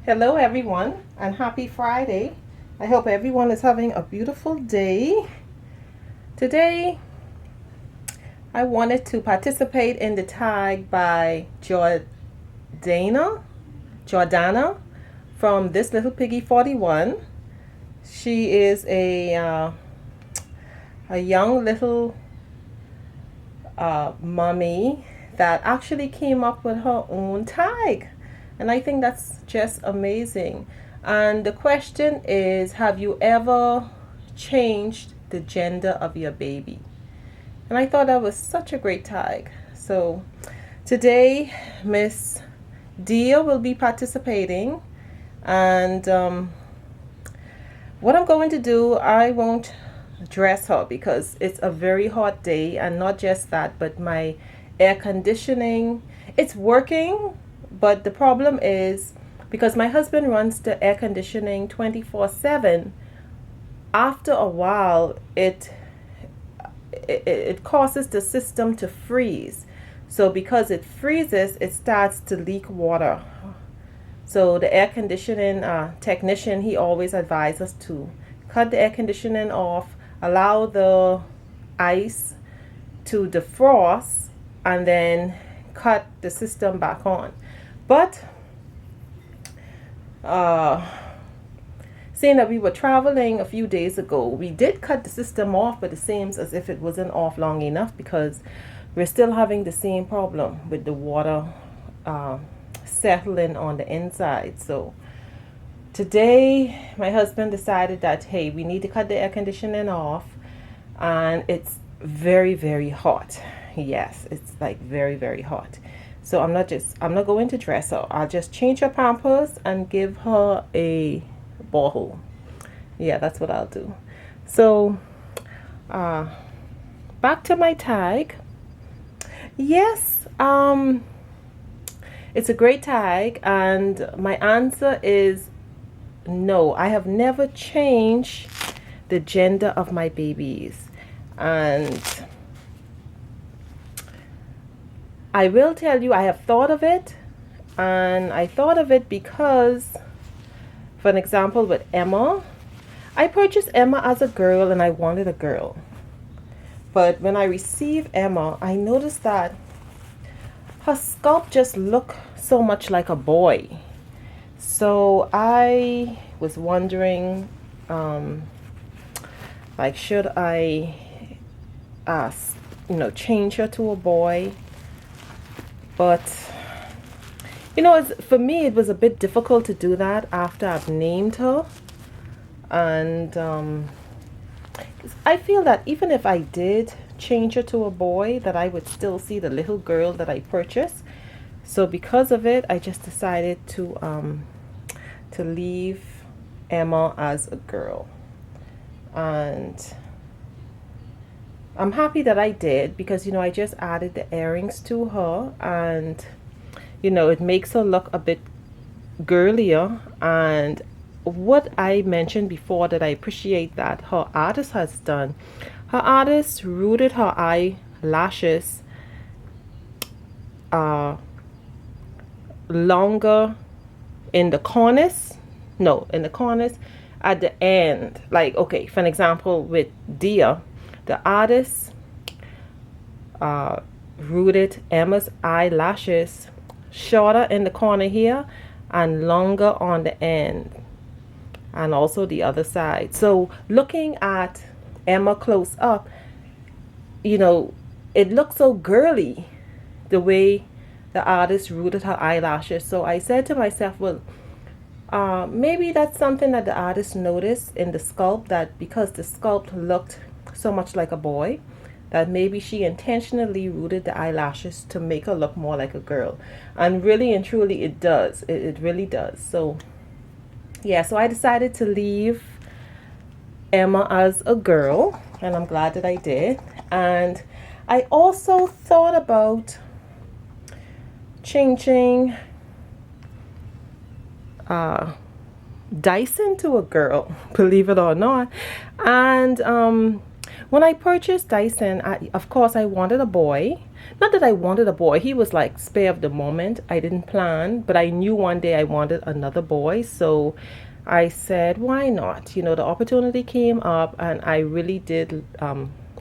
Hello, everyone, and happy Friday. I hope everyone is having a beautiful day. Today, I wanted to participate in the tag by Jordanna from This Little Piggy 41. She is a young little mommy that actually came up with her own tag. And I think that's just amazing. And the question is, have you ever changed the gender of your baby? And I thought that was such a great tag. So today, Miss Dia will be participating. And what I'm going to do, I won't dress her because it's a very hot day. And not just that, but my air conditioning, it's working. But the problem is, because my husband runs the air conditioning 24/7, after a while it causes the system to freeze. So because it freezes, it starts to leak water. So the air conditioning technician, he always advises us to cut the air conditioning off, allow the ice to defrost, and then cut the system back on. But seeing that we were traveling a few days ago, we did cut the system off, but it seems as if it wasn't off long enough because we're still having the same problem with the water settling on the inside. So today my husband decided that, hey, we need to cut the air conditioning off, and it's very, very hot. Yes, it's like very, very hot. So I'm not going to dress her. I'll just change her pampers and give her a bottle. Yeah, that's what I'll do. So back to my tag. Yes, it's a great tag, and my answer is no. I have never changed the gender of my babies. And I will tell you, I have thought of it, and I thought of it because, for an example, with Emma, I purchased Emma as a girl and I wanted a girl. But when I received Emma, I noticed that her scalp just looked so much like a boy. So I was wondering, like, should I, change her to a boy? But for me, it was a bit difficult to do that after I've named her. And I feel that even if I did change her to a boy, that I would still see the little girl that I purchased. So because of it, I just decided to leave Emma as a girl. And I'm happy that I did, because I just added the earrings to her, and it makes her look a bit girlier. And what I mentioned before, that I appreciate that her artist has done, her artist rooted her eyelashes longer in the corners, at the end. Like, okay, for an example, with Dia, the artist rooted Emma's eyelashes shorter in the corner here and longer on the end, and also the other side. So looking at Emma close up, it looks so girly the way the artist rooted her eyelashes. So I said to myself, well, maybe that's something that the artist noticed in the sculpt, that because the sculpt looked so much like a boy, that maybe she intentionally rooted the eyelashes to make her look more like a girl. And really and truly, it does. It really does. So yeah, so I decided to leave Emma as a girl, and I'm glad that I did. And I also thought about changing Dyson to a girl, believe it or not. And when I purchased Dyson, of course I wanted a boy, not that I wanted a boy. He was like spare of the moment. I didn't plan, but I knew one day I wanted another boy. So I said, why not? You know, the opportunity came up and I really did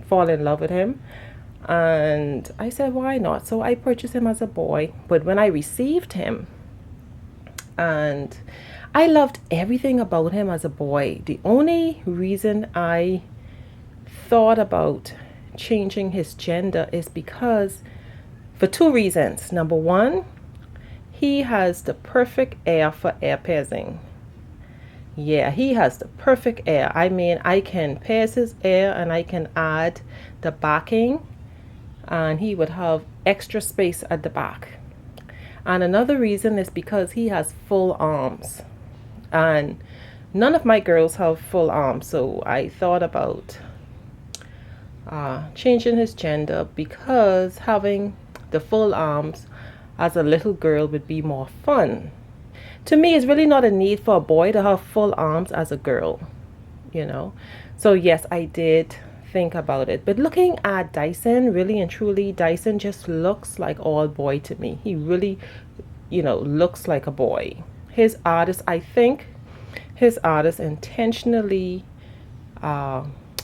fall in love with him. And I said, why not? So I purchased him as a boy. But when I received him, and I loved everything about him as a boy. The only reason I thought about changing his gender is because, for two reasons. Number one, he has the perfect hair for hair piercing. Yeah, he has the perfect hair. I mean, I can pierce his hair and I can add the backing, and he would have extra space at the back. And another reason is because he has full arms, and none of my girls have full arms. So I thought about changing his gender because having the full arms as a little girl would be more fun. To me, it's really not a need for a boy to have full arms as a girl, you know. So yes, I did think about it. But looking at Dyson, really and truly, Dyson just looks like all boy to me. He really, you know, looks like a boy. His artist, I think his artist intentionally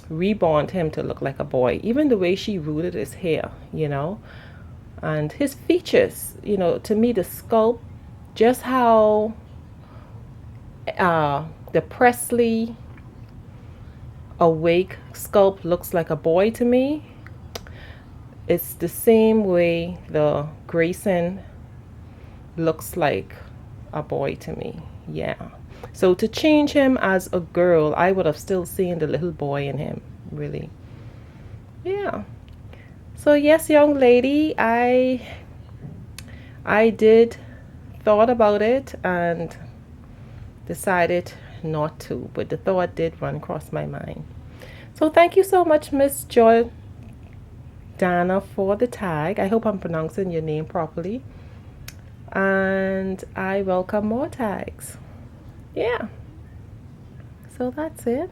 reborn him to look like a boy. Even the way she rooted his hair, you know, and his features, you know, to me, the sculpt, just how the Presley Awake sculpt looks like a boy to me. It's the same way the Grayson looks like a boy to me. Yeah. So to change him as a girl, I would have still seen the little boy in him, really. Yeah. So yes, young lady, I did thought about it and decided not to, but the thought did run across my mind. So thank you so much, Miss Jordanna, for the tag. I hope I'm pronouncing your name properly, and I welcome more tags. Yeah, so that's it.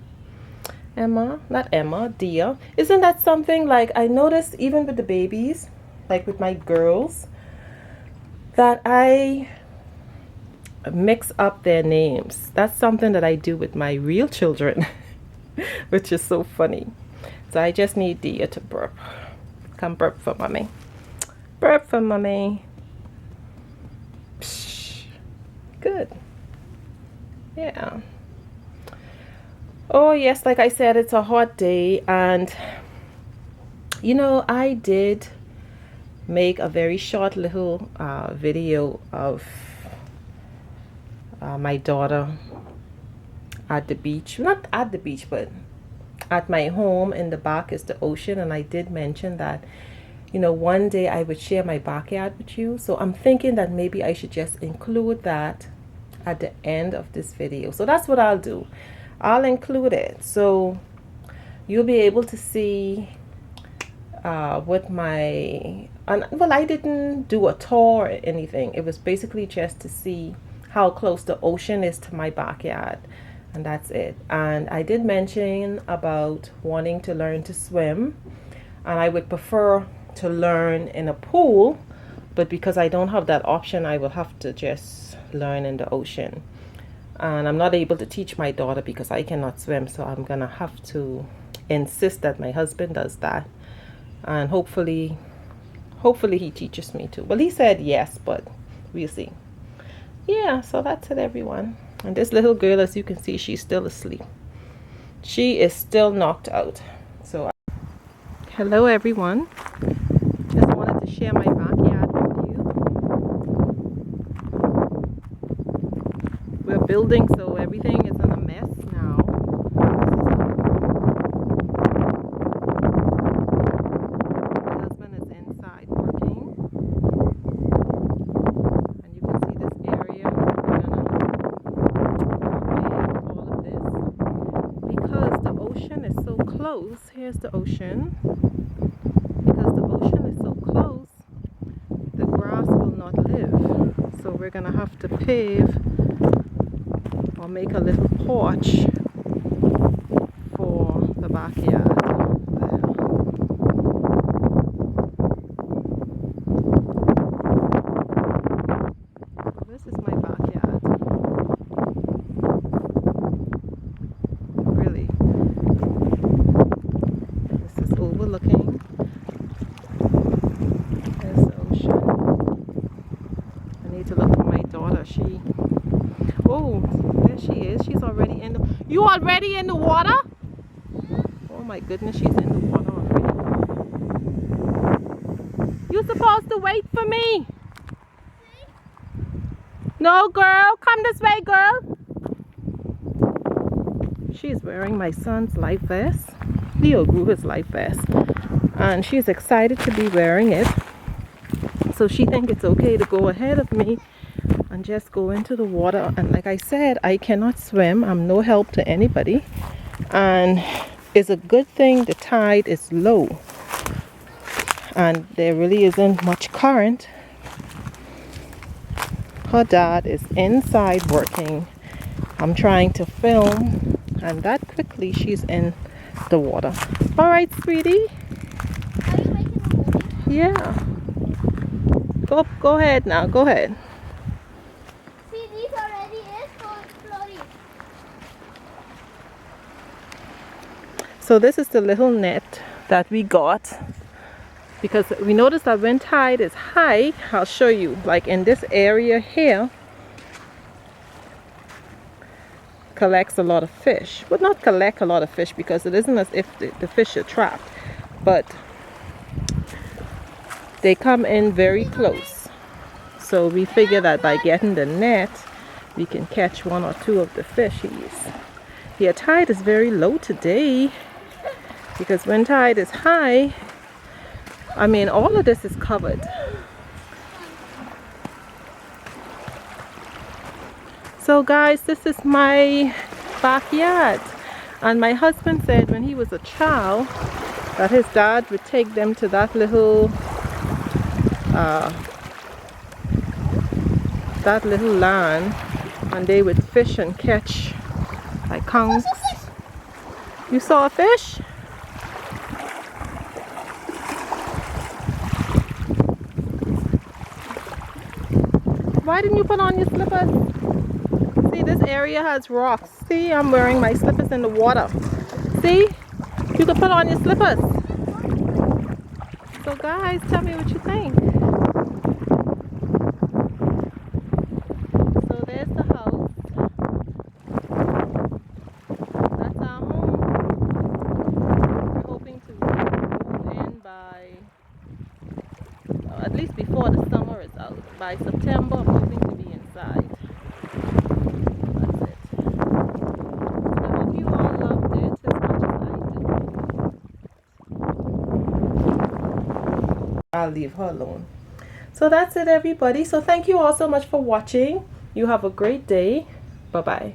Emma, not Emma, Dia. Isn't that something? Like, I noticed even with the babies, like with my girls, that I mix up their names. That's something that I do with my real children, which is so funny. So I just need Dia to burp. Come burp for mommy. Burp for mommy. Psh. Good. Yeah. Oh yes, like I said, it's a hot day, and you know, I did make a very short little video of my daughter at the beach. Not at the beach, but at my home. In the back is the ocean, and I did mention that, you know, one day I would share my backyard with you. So I'm thinking that maybe I should just include that at the end of this video. So that's what I'll do. I'll include it, so you'll be able to see what my, well, I didn't do a tour or anything. It was basically just to see how close the ocean is to my backyard, and that's it. And I did mention about wanting to learn to swim, and I would prefer to learn in a pool, but because I don't have that option, I will have to just learn in the ocean. And I'm not able to teach my daughter because I cannot swim, so I'm gonna have to insist that my husband does that, and hopefully he teaches me too. Well, he said yes, but we'll see. Yeah, so that's it, everyone. And this little girl, as you can see, she's still asleep. She is still knocked out. So hello everyone, just wanted to share my backyard with you. We're building, so everything is in a mess now. My husband is inside working, and you can see this area. We're gonna pave all of this because the ocean is so close. Here's the ocean. Because the ocean is so close, the grass will not live. So we're gonna have to pave or make a little porch for the backyard there. sweetie. Oh, there she is. She's already in the... You already in the water? Oh my goodness, she's in the water already. You're supposed to wait for me. No, girl. Come this way, girl. She's wearing my son's life vest. Leo grew his life vest. And she's excited to be wearing it. So she thinks it's okay to go ahead of me and just go into the water. And like I said, I cannot swim. I'm no help to anybody. And it's a good thing the tide is low. And there really isn't much current. Her dad is inside working. I'm trying to film. And that quickly she's in the water. Alright, sweetie. Are you making a movie? Yeah. Go ahead now. Go ahead. See, these already is floating. So this is the little net that we got. Because we noticed that when tide is high, I'll show you. Like in this area here, collects a lot of fish. Would not collect a lot of fish because it isn't as if the fish are trapped, but they come in very close. So we figure that by getting the net we can catch one or two of the fishies. The tide is very low today because when tide is high, I mean all of this is covered. So guys, this is my backyard, and my husband said when he was a child that his dad would take them to that little land, and they would fish and catch like conchs. You saw a fish? Why didn't you put on your slippers? See, this area has rocks. See, I'm wearing my slippers in the water. See? You can put on your slippers. So guys, tell me what you think. So there's the house. That's our home. We're hoping to move in by, at least before the summer is out. By September, I'm hoping to be inside. That's it. I hope you all loved it as much as I did. I'll leave her alone. So that's it, everybody. So thank you all so much for watching. You have a great day. Bye-bye.